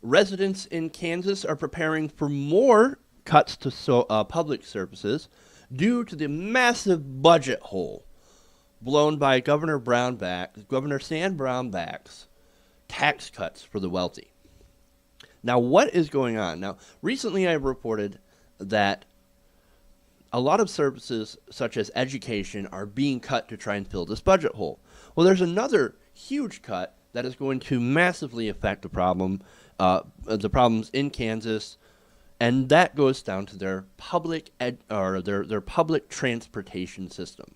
Residents in Kansas are preparing for more cuts to public services due to the massive budget hole blown by Governor Sam Brownback's tax cuts for the wealthy. Now, what is going on? Now, recently I reported that a lot of services, such as education, are being cut to try and fill this budget hole. Well, there's another huge cut that is going to massively affect the problems in Kansas, and that goes down to their public their public transportation system.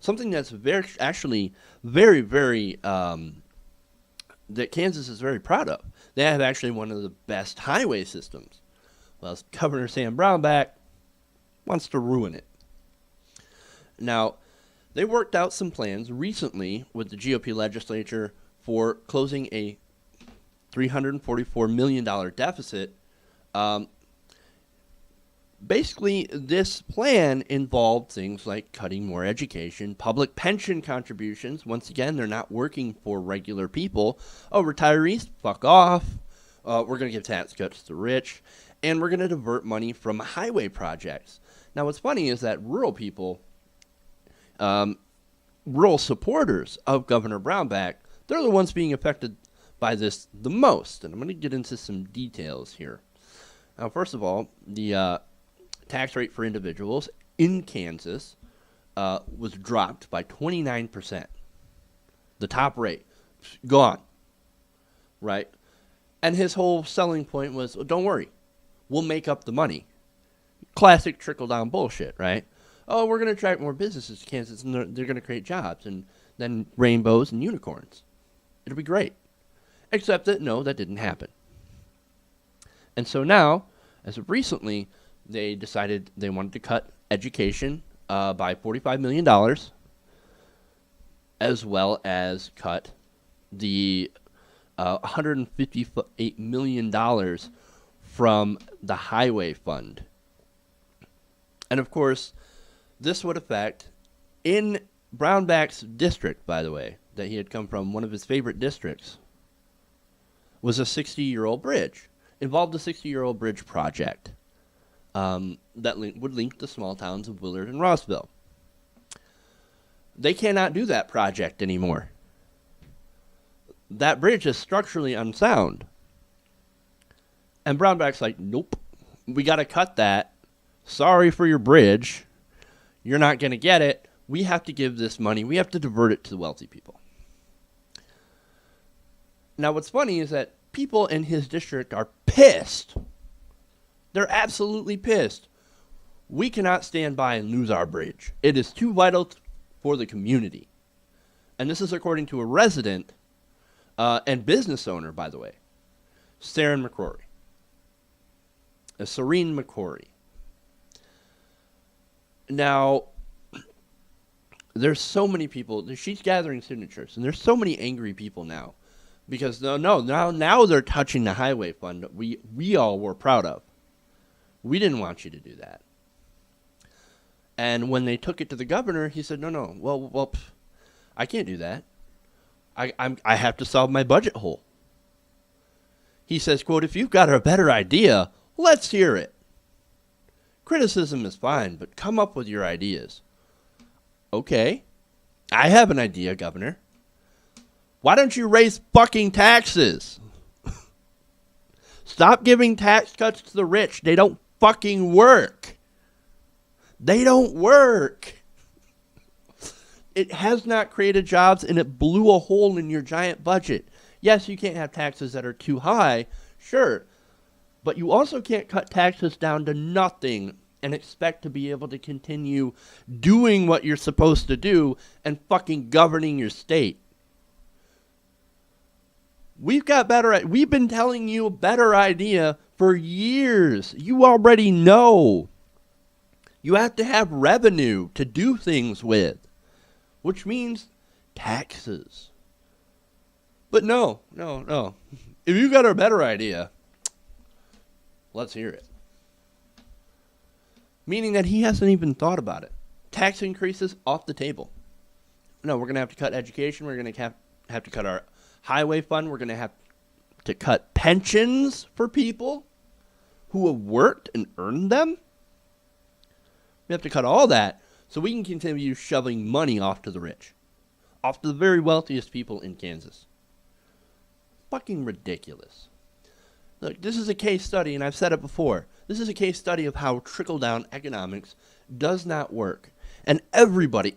Something that's very that Kansas is very proud of. They have actually one of the best highway systems. Well, Governor Sam Brownback wants to ruin it. Now, they worked out some plans recently with the GOP legislature for closing a $344 million deficit. Basically, this plan involved things like cutting more education, public pension contributions. Once again, they're not working for regular people. Oh, retirees, fuck off. We're going to give tax cuts to the rich. And we're going to divert money from highway projects. Now, what's funny is that rural people, rural supporters of Governor Brownback, they're the ones being affected by this the most. And I'm going to get into some details here. Now, first of all, the tax rate for individuals in Kansas was dropped by 29%. The top rate, gone, right? And his whole selling point was, oh, don't worry, we'll make up the money. Classic trickle-down bullshit, right? Oh, we're going to attract more businesses to Kansas, and they're going to create jobs, and then rainbows and unicorns. It'll be great. Except that, no, that didn't happen. And so now, as of recently, they decided they wanted to cut education by $45 million, as well as cut the $158 million from the highway fund. And of course, this would affect, in Brownback's district, by the way, that he had come from, one of his favorite districts, was a 60-year-old bridge. Involved a 60-year-old bridge project that would link the small towns of Willard and Rossville. They cannot do that project anymore. That bridge is structurally unsound. And Brownback's like, nope, we got to cut that. Sorry for your bridge. You're not going to get it. We have to give this money. We have to divert it to the wealthy people. Now, what's funny is that people in his district are pissed. They're absolutely pissed. We cannot stand by and lose our bridge. It is too vital for the community. And this is according to a resident and business owner, by the way, Serene McCrory. Serene McCrory. Now, there's so many people. She's gathering signatures, and there's so many angry people now. Because now they're touching the highway fund that we all were proud of. We didn't want you to do that. And when they took it to the governor, he said, no, well, I can't do that. I have to solve my budget hole. He says, quote, if you've got a better idea, let's hear it. Criticism is fine, but come up with your ideas. Okay, I have an idea, Governor. Why don't you raise fucking taxes? Stop giving tax cuts to the rich. They don't fucking work. They don't work. It has not created jobs, and it blew a hole in your giant budget. Yes, you can't have taxes that are too high, sure. But you also can't cut taxes down to nothing and expect to be able to continue doing what you're supposed to do and fucking governing your state. We've been telling you a better idea for years. You already know. You have to have revenue to do things with, which means taxes. But no. If you got a better idea, let's hear it. Meaning that he hasn't even thought about it. Tax increases off the table. No, we're going to have to cut education. We're going to have to cut our highway fund. We're going to have to cut pensions for people who have worked and earned them. We have to cut all that so we can continue shoveling money off to the rich, off to the very wealthiest people in Kansas. Fucking ridiculous. Look, this is a case study, and I've said it before. This is a case study of how trickle-down economics does not work. And everybody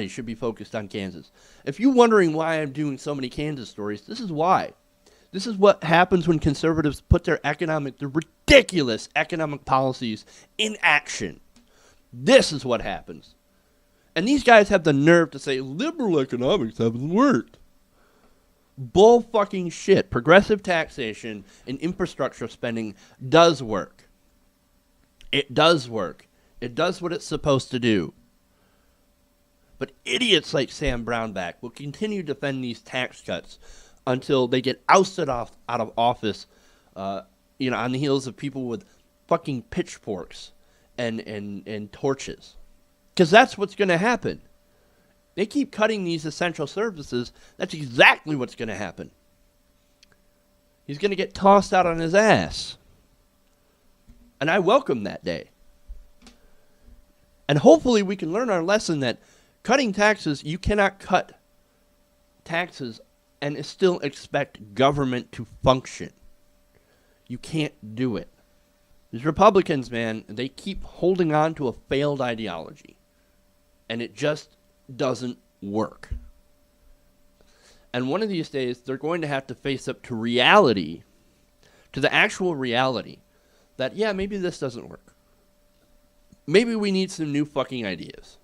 should be focused on Kansas. If you're wondering why I'm doing so many Kansas stories, this is why. This is what happens when conservatives put their ridiculous economic policies in action. This is what happens. And these guys have the nerve to say liberal economics haven't worked. Bull fucking shit. Progressive taxation and infrastructure spending does work. It does work. It does what it's supposed to do. But idiots like Sam Brownback will continue to defend these tax cuts until they get ousted out of office, on the heels of people with fucking pitchforks and torches. Because that's what's going to happen. They keep cutting these essential services. That's exactly what's going to happen. He's going to get tossed out on his ass. And I welcome that day. And hopefully we can learn our lesson that cutting taxes, you cannot cut taxes and still expect government to function. You can't do it. These Republicans, man, they keep holding on to a failed ideology. And it just doesn't work. And one of these days, they're going to have to face up to reality, to the actual reality, that, yeah, maybe this doesn't work. Maybe we need some new fucking ideas.